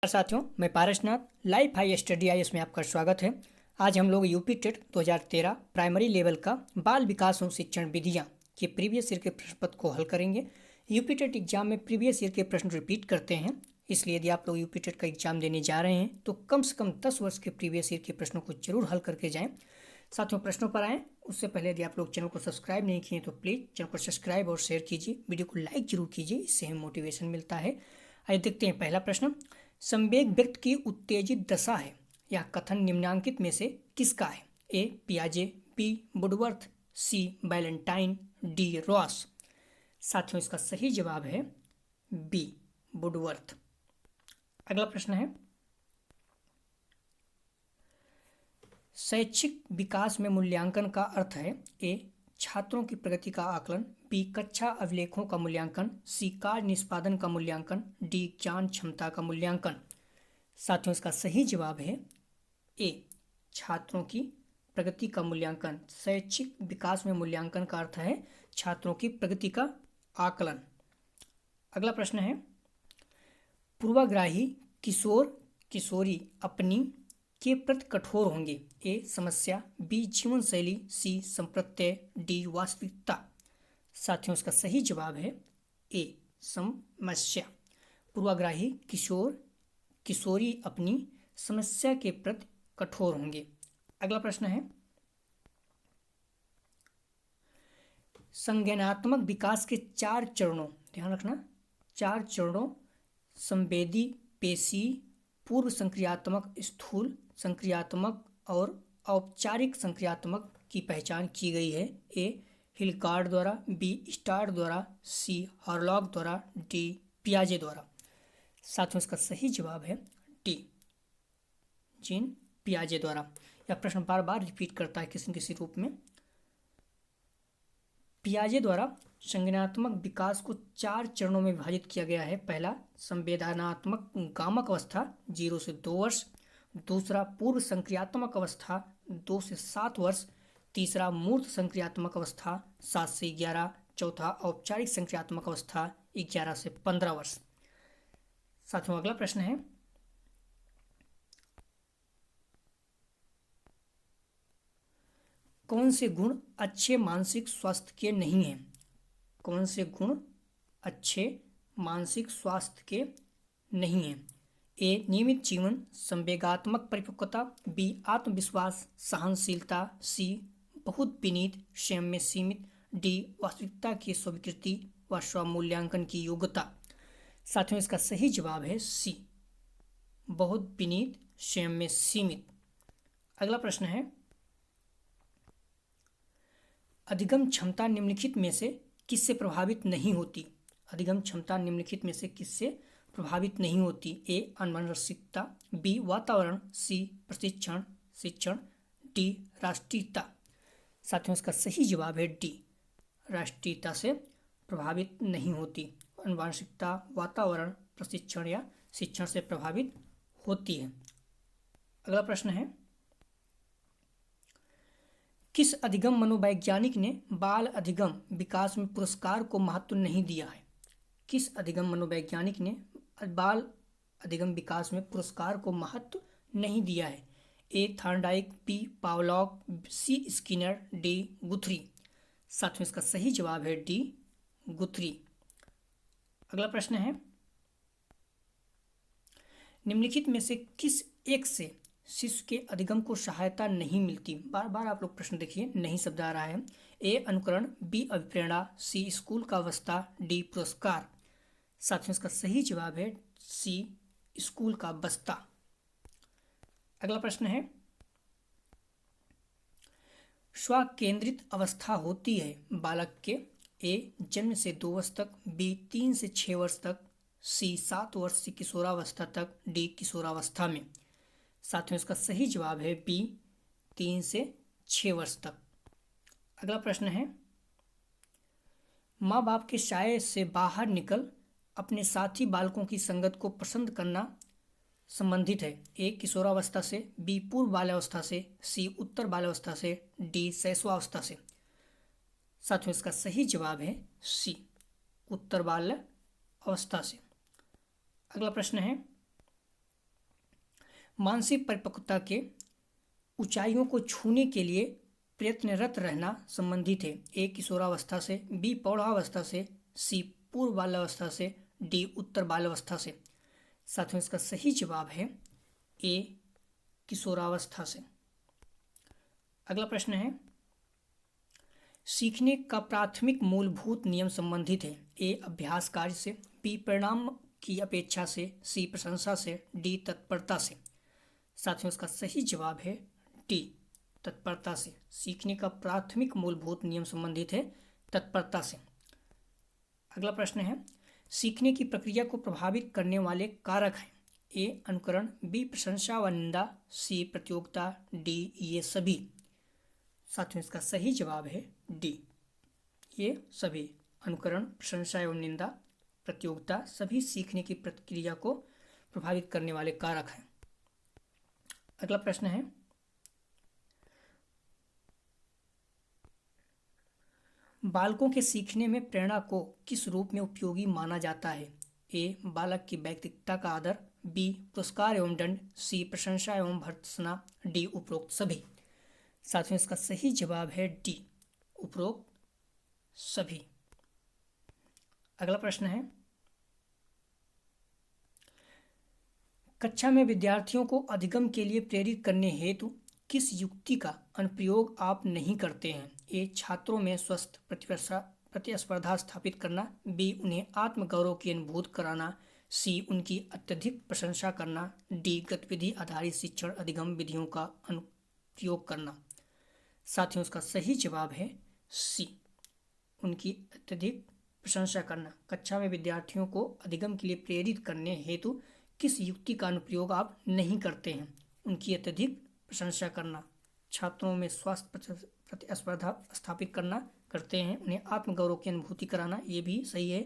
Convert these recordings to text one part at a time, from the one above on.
साथियों, मैं Parasnath life high study IAS में आपका स्वागत है। आज हम लोग यूपी टेट 2013 प्राइमरी लेवल का बाल विकास एवं शिक्षण विधियाँ के प्रीवियस ईयर के प्रश्न पत्र को हल करेंगे। यूपी टेट एग्जाम में प्रीवियस ईयर के प्रश्न रिपीट करते हैं, इसलिए यदि आप लोग यूपी टेट का एग्जाम देने जा रहे हैं तो कम से कम 10 वर्ष के प्रीवियस ईयर के प्रश्नों को जरूर हल करके जाएँ। साथियों, प्रश्नों पर आएँ उससे पहले यदि आप लोग चैनल को सब्सक्राइब नहीं किए तो प्लीज़ चैनल को सब्सक्राइब और शेयर कीजिए, वीडियो को लाइक जरूर कीजिए, इससे हमें मोटिवेशन मिलता है। आइए देखते हैं पहला प्रश्न। संवेग व्यक्ति की उत्तेजित दशा है। यह कथन निम्नांकित में से किसका है? ए पियाजे, बी वुडवर्थ, सी बैलेंटाइन, डी रॉस। साथियों, इसका सही जवाब है बी वुडवर्थ। अगला प्रश्न है, शैक्षिक विकास में मूल्यांकन का अर्थ है? ए छात्रों की प्रगति का आकलन, बी कक्षा अभिलेखों का मूल्यांकन, सी कार्य निष्पादन का मूल्यांकन, डी ज्ञान क्षमता का मूल्यांकन। साथियों, इसका सही जवाब है ए छात्रों की प्रगति का मूल्यांकन। शैक्षिक विकास में मूल्यांकन का अर्थ है छात्रों की प्रगति का आकलन। अगला प्रश्न है, पूर्वाग्रही किशोर किशोरी अपनी के प्रति कठोर होंगे। ए समस्या, बी जीवन शैली, सी संप्रत्यय, डी वास्तविकता। साथियों, इसका सही जवाब है ए समस्या। पूर्वाग्रही किशोर किशोरी अपनी समस्या के प्रति कठोर होंगे। अगला प्रश्न है, संज्ञानात्मक विकास के 4 चरणों, ध्यान रखना 4 चरणों संवेदी, पेशी, पूर्व संक्रियात्मक, स्थूल संक्रियात्मक और औपचारिक संक्रियात्मक की पहचान की गई है। ए हिलगार्ड द्वारा, बी स्टार्ड द्वारा, सी हॉरलॉग द्वारा, डी पियाजे द्वारा। साथियों, इसका सही जवाब है डी जीन पियाजे द्वारा। यह प्रश्न बार बार रिपीट करता है किसी न किसी रूप में। पियाजे द्वारा संज्ञानात्मक विकास को 4 चरणों में विभाजित किया गया है। पहला संवेदनात्मक गामक अवस्था 0 से 2 वर्ष, दूसरा पूर्व संक्रियात्मक अवस्था 2 से 7 वर्ष, तीसरा मूर्त संक्रियात्मक अवस्था 7 से 11, चौथा औपचारिक संक्रियात्मक अवस्था 11 से 15 वर्ष। साथियों, अगला प्रश्न है, कौन से गुण अच्छे मानसिक स्वास्थ्य के नहीं हैं? कौन से गुण अच्छे मानसिक स्वास्थ्य के नहीं हैं? ए नियमित जीवन, संवेगात्मक परिपक्वता, बी आत्मविश्वास, सहनशीलता, सी बहुत विनीत, स्वयं में सीमित, डी वास्तविकता की स्वीकृति व स्वमूल्यांकन की योग्यता। साथियों, इसका सही जवाब है सी बहुत विनीत, स्वयं में सीमित। अगला प्रश्न है, अधिगम क्षमता निम्नलिखित में से किससे प्रभावित नहीं होती? अधिगम क्षमता निम्नलिखित में से किससे प्रभावित नहीं होती? ए अनुवंशिकता, बी वातावरण, सी प्रशिक्षण शिक्षण, डी राष्ट्रीयता। साथियों, इसका सही जवाब है डी राष्ट्रीयता से प्रभावित नहीं होती। अनुवंशिकता, वातावरण, प्रशिक्षण या शिक्षण से प्रभावित होती है। अगला प्रश्न है, किस अधिगम मनोवैज्ञानिक ने बाल अधिगम विकास में पुरस्कार को महत्व नहीं दिया है? किस अधिगम मनोवैज्ञानिक ने बाल अधिगम विकास में पुरस्कार को महत्व नहीं दिया है? ए थॉर्नडाइक, बी पावलॉक, सी स्किनर, डी गुथरी। साथियों, इसका सही जवाब है डी गुथरी। अगला प्रश्न है, निम्नलिखित में से किस एक से शिशु के अधिगम को सहायता नहीं मिलती? बार बार आप लोग प्रश्न देखिए, नहीं शब्द आ रहा है। ए अनुकरण, बी अभिप्रेरणा, सी स्कूल का अवस्था, डी पुरस्कार। साथियों, इसका सही जवाब है सी स्कूल का बस्ता। अगला प्रश्न है, स्वकेंद्रित अवस्था होती है बालक के? ए जन्म से 2 वर्ष तक, बी 3 से 6 वर्ष तक, सी 7 वर्ष से किशोरावस्था तक, डी किशोरावस्था में। साथियों, इसका सही जवाब है बी 3 से 6 वर्ष तक। अगला प्रश्न है, माँ बाप के साये से बाहर निकल अपने साथी बालकों की संगत को पसंद करना संबंधित है? ए किशोरावस्था से, बी पूर्व बाल्यावस्था से, सी उत्तर बाल्यावस्था से, डी शैशवावस्था से। साथियों, इसका सही जवाब है सी उत्तर बाल्यावस्था से। अगला प्रश्न है, मानसिक परिपक्वता के ऊंचाइयों को छूने के लिए प्रयत्नरत रहना संबंधित है। ए किशोरावस्था से, बी प्रौढ़ावस्था से, सी पूर्व बाल्यावस्था से, डी उत्तर बाल्यावस्था से। साथियों इसका सही जवाब है ए किशोरावस्था से। अगला प्रश्न है, सीखने का प्राथमिक मूलभूत नियम संबंधित है। ए अभ्यास कार्य से, बी परिणाम की अपेक्षा से, सी प्रशंसा से, डी तत्परता से। साथियों इसका सही जवाब है डी तत्परता से। सीखने का प्राथमिक मूलभूत नियम संबंधित है तत्परता से। अगला प्रश्न है, सीखने की प्रक्रिया को प्रभावित करने वाले कारक हैं। ए अनुकरण, बी प्रशंसा व निंदा, सी प्रतियोगिता, डी ये सभी। साथियों इसका सही जवाब है डी ये सभी। अनुकरण, प्रशंसा एवं निंदा, प्रतियोगिता सभी सीखने की प्रक्रिया को प्रभावित करने वाले कारक हैं। अगला प्रश्न है, बालकों के सीखने में प्रेरणा को किस रूप में उपयोगी माना जाता है। ए बालक की व्यक्तित्वता का आदर, बी पुरस्कार एवं दंड, सी प्रशंसा एवं भर्त्सना, डी उपरोक्त सभी। साथियों इसका सही जवाब है डी उपरोक्त सभी। अगला प्रश्न है, कक्षा में विद्यार्थियों को अधिगम के लिए प्रेरित करने हेतु किस युक्ति का अनुप्रयोग आप नहीं करते हैं। ए छात्रों में स्वस्थ प्रतिस्पर्धा स्थापित करना, बी उन्हें आत्मगौरव की अनुभूति कराना, सी उनकी अत्यधिक प्रशंसा करना, डी गतिविधि आधारित शिक्षण अधिगम विधियों का अनुप्रयोग करना। साथियों इसका सही जवाब है सी उनकी अत्यधिक प्रशंसा करना। कक्षा में विद्यार्थियों को अधिगम के लिए प्रेरित करने हेतु किस युक्ति का अनुप्रयोग आप नहीं करते हैं। उनकी अत्यधिक प्रशंसा करना, छात्रों में स्वास्थ्य प्रतिस्पर्धा स्थापित करना करते हैं, उन्हें आत्मगौरव की अनुभूति कराना, ये भी सही है।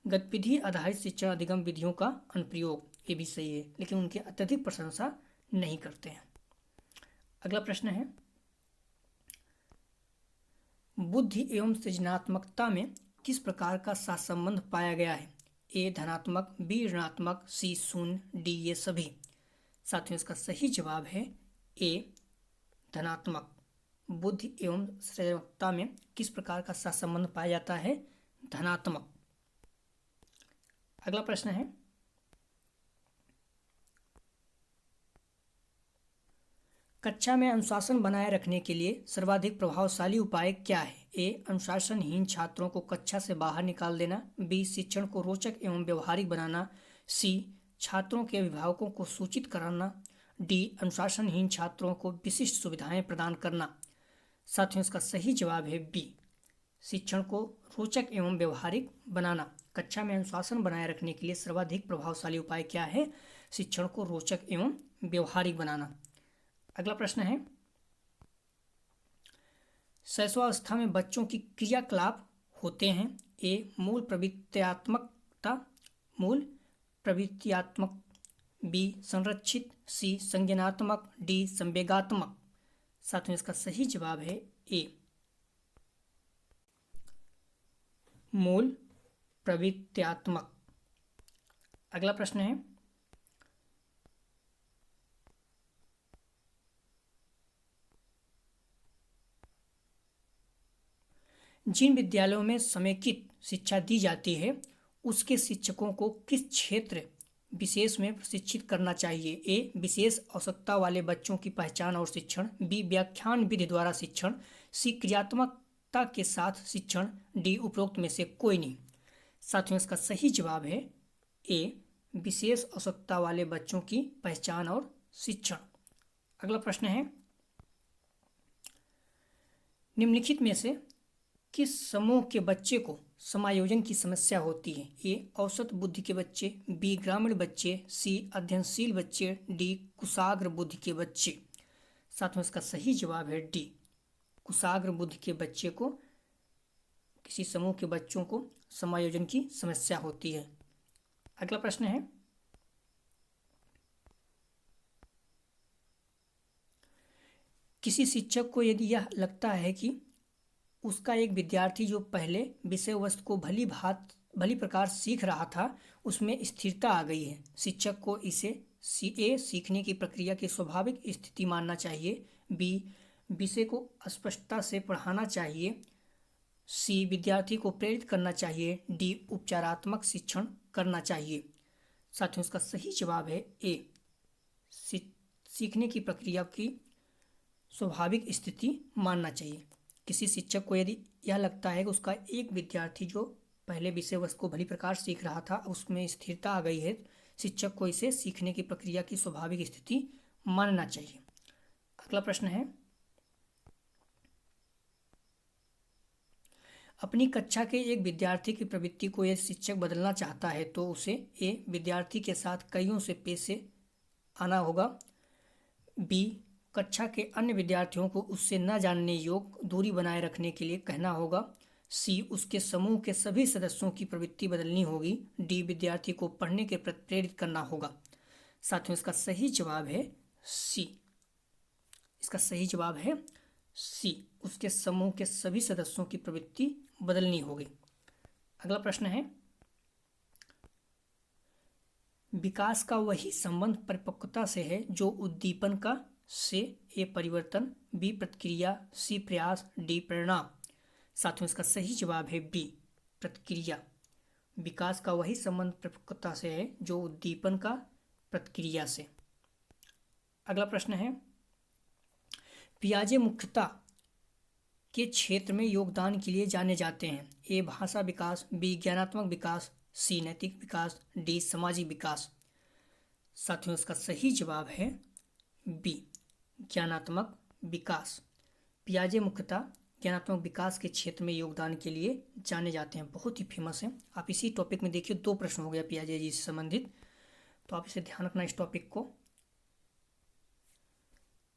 गतिविधि आधारित शिक्षण अधिगम विधियों का अनुप्रयोग, ये भी सही है, लेकिन उनकी अत्यधिक प्रशंसा नहीं करते हैं। अगला प्रश्न है, बुद्धि एवं सृजनात्मकता में किस प्रकार का सहसंबंध पाया गया है। ए धनात्मक, बी ऋणात्मक, सी शून्य, डी ये सभी। साथियों इसका सही जवाब है ए धनात्मक। बुद्धि एवं सृजनात्मकता में किस प्रकार का सहसंबंध पाया जाता है, धनात्मक। अगला प्रश्न है, कक्षा में अनुशासन बनाए रखने के लिए सर्वाधिक प्रभावशाली उपाय क्या है। ए अनुशासनहीन छात्रों को कक्षा से बाहर निकाल देना, बी शिक्षण को रोचक एवं व्यवहारिक बनाना, सी छात्रों के अभिभावकों को सूचित कराना, डी अनुशासनहीन छात्रों को विशिष्ट सुविधाएं प्रदान करना। साथियों इसका सही जवाब है बी शिक्षण को रोचक एवं व्यवहारिक बनाना। कक्षा में अनुशासन बनाए रखने के लिए सर्वाधिक प्रभावशाली उपाय क्या है, शिक्षण को रोचक एवं व्यवहारिक बनाना। अगला प्रश्न है, शैशवावस्था में बच्चों की क्रियाकलाप होते हैं। ए मूल प्रवृत्तियात्मक, बी संरक्षित, सी संज्ञानात्मक, डी संवेगात्मक। साथियों इसका सही जवाब है ए मूल प्रवृत्त्यात्मक। अगला प्रश्न है, जिन विद्यालयों में समेकित शिक्षा दी जाती है उसके शिक्षकों को किस क्षेत्र विशेष में प्रशिक्षित करना चाहिए। ए विशेष आवश्यकता वाले बच्चों की पहचान और शिक्षण, बी व्याख्यान विधि द्वारा शिक्षण, सी क्रियात्मकता के साथ शिक्षण, डी उपरोक्त में से कोई नहीं। साथियों इसका सही जवाब है ए विशेष आवश्यकता वाले बच्चों की पहचान और शिक्षण। अगला प्रश्न है, निम्नलिखित में से किस समूह के बच्चे को समायोजन की समस्या होती है। ए औसत बुद्धि के बच्चे, बी ग्रामीण बच्चे, सी अध्ययनशील बच्चे, डी कुशाग्र बुद्धि के बच्चे। साथ में इसका सही जवाब है डी कुशाग्र बुद्धि के बच्चे को, किसी समूह के बच्चों को समायोजन की समस्या होती है। अगला प्रश्न है, किसी शिक्षक को यदि यह लगता है कि उसका एक विद्यार्थी जो पहले विषय वस्तु को भली प्रकार सीख रहा था उसमें स्थिरता आ गई है, शिक्षक को इसे ए सीखने की प्रक्रिया की स्वाभाविक स्थिति मानना चाहिए, बी विषय को स्पष्टता से पढ़ाना चाहिए, सी विद्यार्थी को प्रेरित करना चाहिए, डी उपचारात्मक शिक्षण करना चाहिए। साथियों इसका सही जवाब है ए सीखने की प्रक्रिया की स्वाभाविक स्थिति मानना चाहिए। किसी शिक्षक को यदि यह लगता है कि उसका एक विद्यार्थी जो पहले विषय वस्तु को भली प्रकार सीख रहा था उसमें स्थिरता आ गई है, शिक्षक को इसे सीखने की प्रक्रिया की स्वाभाविक स्थिति मानना चाहिए। अगला प्रश्न है, अपनी कक्षा के एक विद्यार्थी की प्रवृत्ति को यदि शिक्षक बदलना चाहता है तो उसे ए विद्यार्थी के साथ कईयों से पेशे आना होगा, बी कक्षा के अन्य विद्यार्थियों को उससे न जानने योग्य दूरी बनाए रखने के लिए कहना होगा, सी उसके समूह के सभी सदस्यों की प्रवृत्ति बदलनी होगी, डी विद्यार्थी को पढ़ने के प्रति प्रेरित करना होगा। साथियों इसका सही जवाब है सी। इसका सही जवाब है सी, उसके समूह के सभी सदस्यों की प्रवृत्ति बदलनी होगी। अगला प्रश्न है, विकास का वही संबंध परिपक्वता से है जो उद्दीपन का, से ए परिवर्तन, बी प्रतिक्रिया, सी प्रयास, डी परिणाम। साथियों इसका सही जवाब है बी प्रतिक्रिया। विकास का वही संबंध परिपक्वता से है जो उद्दीपन का प्रतिक्रिया से। अगला प्रश्न है, पियाजे मुख्यतः के क्षेत्र में योगदान के लिए जाने जाते हैं, ए भाषा विकास, बी ज्ञानात्मक विकास, सी नैतिक विकास, डी सामाजिक विकास। साथियों इसका सही जवाब है बी ज्ञानात्मक विकास। पियाजे मुख्यतः ज्ञानात्मक विकास के क्षेत्र में योगदान के लिए जाने जाते हैं, बहुत ही फेमस है। आप इसी टॉपिक में देखिए 2 प्रश्न हो गया पियाजे जी से संबंधित, तो आप इसे ध्यान रखना इस टॉपिक को।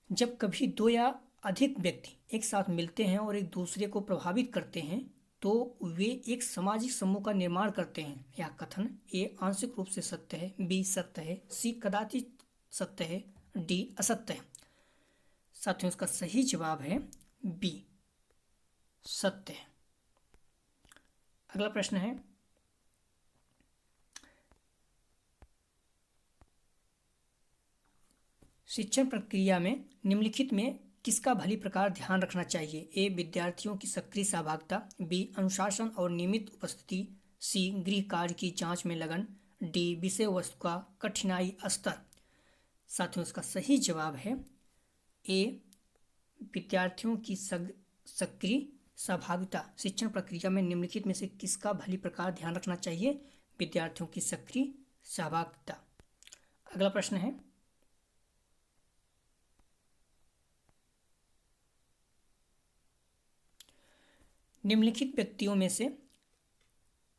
जब कभी 2 या अधिक व्यक्ति एक साथ मिलते हैं और एक दूसरे को प्रभावित करते हैं तो वे एक सामाजिक समूह का निर्माण करते हैं। यह कथन ए आंशिक रूप से सत्य है, बी सत्य है, सी कदाचित सत्य है, डी असत्य है। साथियों इसका सही जवाब है बी सत्य है। अगला प्रश्न है, शिक्षण प्रक्रिया में निम्नलिखित में किसका भली प्रकार ध्यान रखना चाहिए, ए विद्यार्थियों की सक्रिय सहभागिता, बी अनुशासन और नियमित उपस्थिति, सी गृह कार्य की जांच में लगन, डी विषय वस्तु का कठिनाई स्तर। साथियों इसका सही जवाब है ए विद्यार्थियों की सक्रिय सहभागिता। शिक्षण प्रक्रिया में निम्नलिखित में से किसका भली प्रकार ध्यान रखना चाहिए, विद्यार्थियों की सक्रिय सहभागिता। अगला प्रश्न है, निम्नलिखित व्यक्तियों में से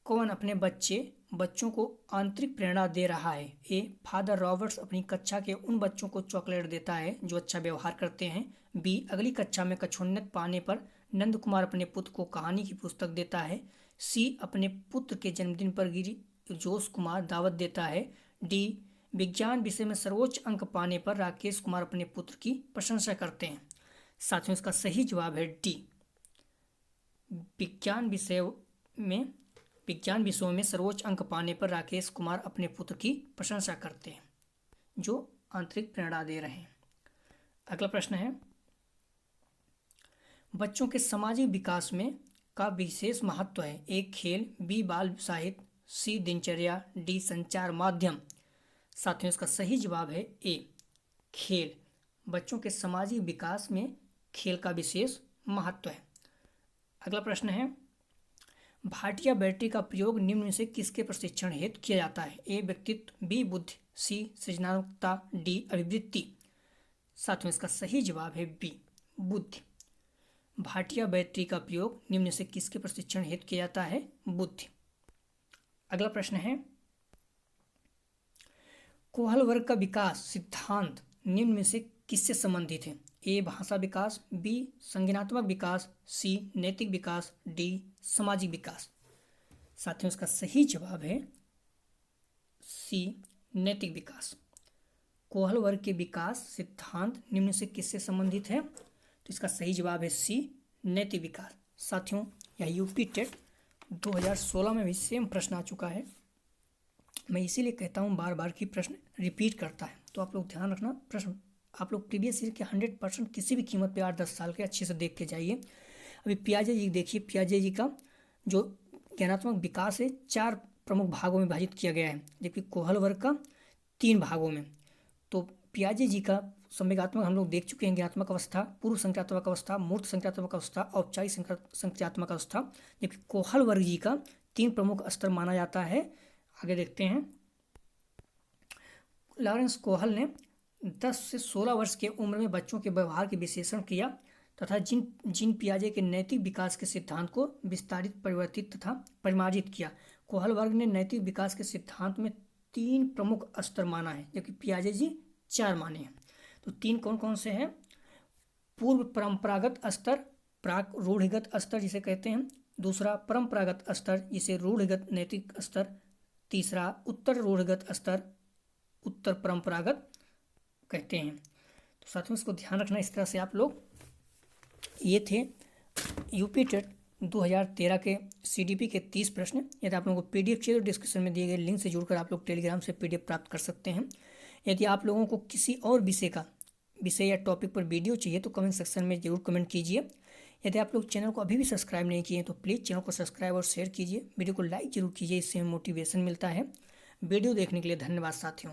कौन अपने बच्चों को आंतरिक प्रेरणा दे रहा है, ए फादर रॉबर्ट्स अपनी कक्षा के उन बच्चों को चॉकलेट देता है जो अच्छा व्यवहार करते हैं, बी अगली कक्षा में कछोन्नत पाने पर नंद कुमार अपने पुत्र को कहानी की पुस्तक देता है, सी अपने पुत्र के जन्मदिन पर गिरिजोश कुमार दावत देता है, डी विज्ञान विषय में सर्वोच्च अंक पाने पर राकेश कुमार अपने पुत्र की प्रशंसा करते हैं। साथियों इसका सही जवाब है डी विज्ञान विषयों में सर्वोच्च अंक पाने पर राकेश कुमार अपने पुत्र की प्रशंसा करते हैं जो आंतरिक प्रेरणा दे रहे हैं। अगला प्रश्न है, बच्चों के सामाजिक विकास में का विशेष महत्व है, ए खेल, बी बाल साहित्य, सी दिनचर्या, डी संचार माध्यम। साथियों इसका सही जवाब है ए खेल। बच्चों के सामाजिक विकास में खेल का विशेष महत्व है। अगला प्रश्न है, भाटिया बैटरी का प्रयोग निम्न में से किसके प्रशिक्षण हेतु किया जाता है, ए व्यक्तित्व, बी बुद्धि, सी सृजनात्मकता, डी अभिवृत्ति। साथियों इसका सही जवाब है बी बुद्धि। भाटिया बैटरी का प्रयोग निम्न से किसके प्रशिक्षण हेतु किया जाता है, बुद्धि। अगला प्रश्न है, कोहल वर्ग का विकास सिद्धांत निम्न में से किससे संबंधित है, ए भाषा विकास, बी संज्ञानात्मक विकास, सी नैतिक विकास, डी सामाजिक विकास। साथियों इसका सही जवाब है सी नैतिक विकास। कोहल वर्ग के विकास सिद्धांत निम्न से किससे संबंधित है, तो इसका सही जवाब है सी नैतिक विकास। साथियों यह यूपी टेट 2016 में भी सेम प्रश्न आ चुका है, मैं इसीलिए कहता हूँ बार बार कि प्रश्न रिपीट करता है, तो आप लोग ध्यान रखना। प्रश्न आप लोग प्रीवियस ईयर के 100% किसी भी कीमत पे 8-10 साल के अच्छे से देख के जाइए। अभी पियाजे जी देखिए, पियाजे जी का जो ज्ञानात्मक विकास है 4 प्रमुख भागों में विभाजित किया गया है, जबकि कोहल वर्ग का 3 भागों में। तो पियाजे जी का संवेगात्मक हम लोग देख चुके हैं, ज्ञानात्मक अवस्था, पूर्व संक्रियात्मक अवस्था, मूर्त संक्रियात्मक अवस्था, औपचारिक संक्रियात्मक अवस्था। जबकि कोहल वर्ग जी का 3 प्रमुख स्तर माना जाता है। आगे देखते हैं। लॉरेंस कोहल ने 10 से 16 वर्ष की उम्र में बच्चों के व्यवहार के विश्लेषण किया तथा जीन पियाजे के नैतिक विकास के सिद्धांत को विस्तारित, परिवर्तित तथा परिमार्जित किया। कोहल वर्ग ने नैतिक विकास के सिद्धांत में 3 प्रमुख स्तर माना है, जबकि पियाजे जी 4 माने हैं। तो 3 कौन कौन से हैं? पूर्व परंपरागत स्तर, प्राक रूढ़िगत स्तर जिसे कहते हैं। दूसरा परंपरागत स्तर जिसे रूढ़िगत नैतिक स्तर। तीसरा उत्तर रूढ़िगत स्तर, उत्तर परंपरागत कहते हैं। तो साथियों इसको ध्यान रखना। इस तरह से आप लोग, ये थे यूपी टेट 2013 के सीडीपी के 30 प्रश्न। यदि आप लोगों को पीडीएफ चाहिए तो डिस्क्रिप्शन में दिए गए लिंक से जुड़कर आप लोग टेलीग्राम से पीडीएफ प्राप्त कर सकते हैं। यदि आप लोगों को किसी और विषय या टॉपिक पर वीडियो चाहिए तो कमेंट सेक्शन में जरूर कमेंट कीजिए। यदि आप लोग चैनल को अभी भी सब्सक्राइब नहीं किए तो प्लीज़ चैनल को सब्सक्राइब और शेयर कीजिए। वीडियो को लाइक जरूर कीजिए, इससे मोटिवेशन मिलता है। वीडियो देखने के लिए धन्यवाद साथियों।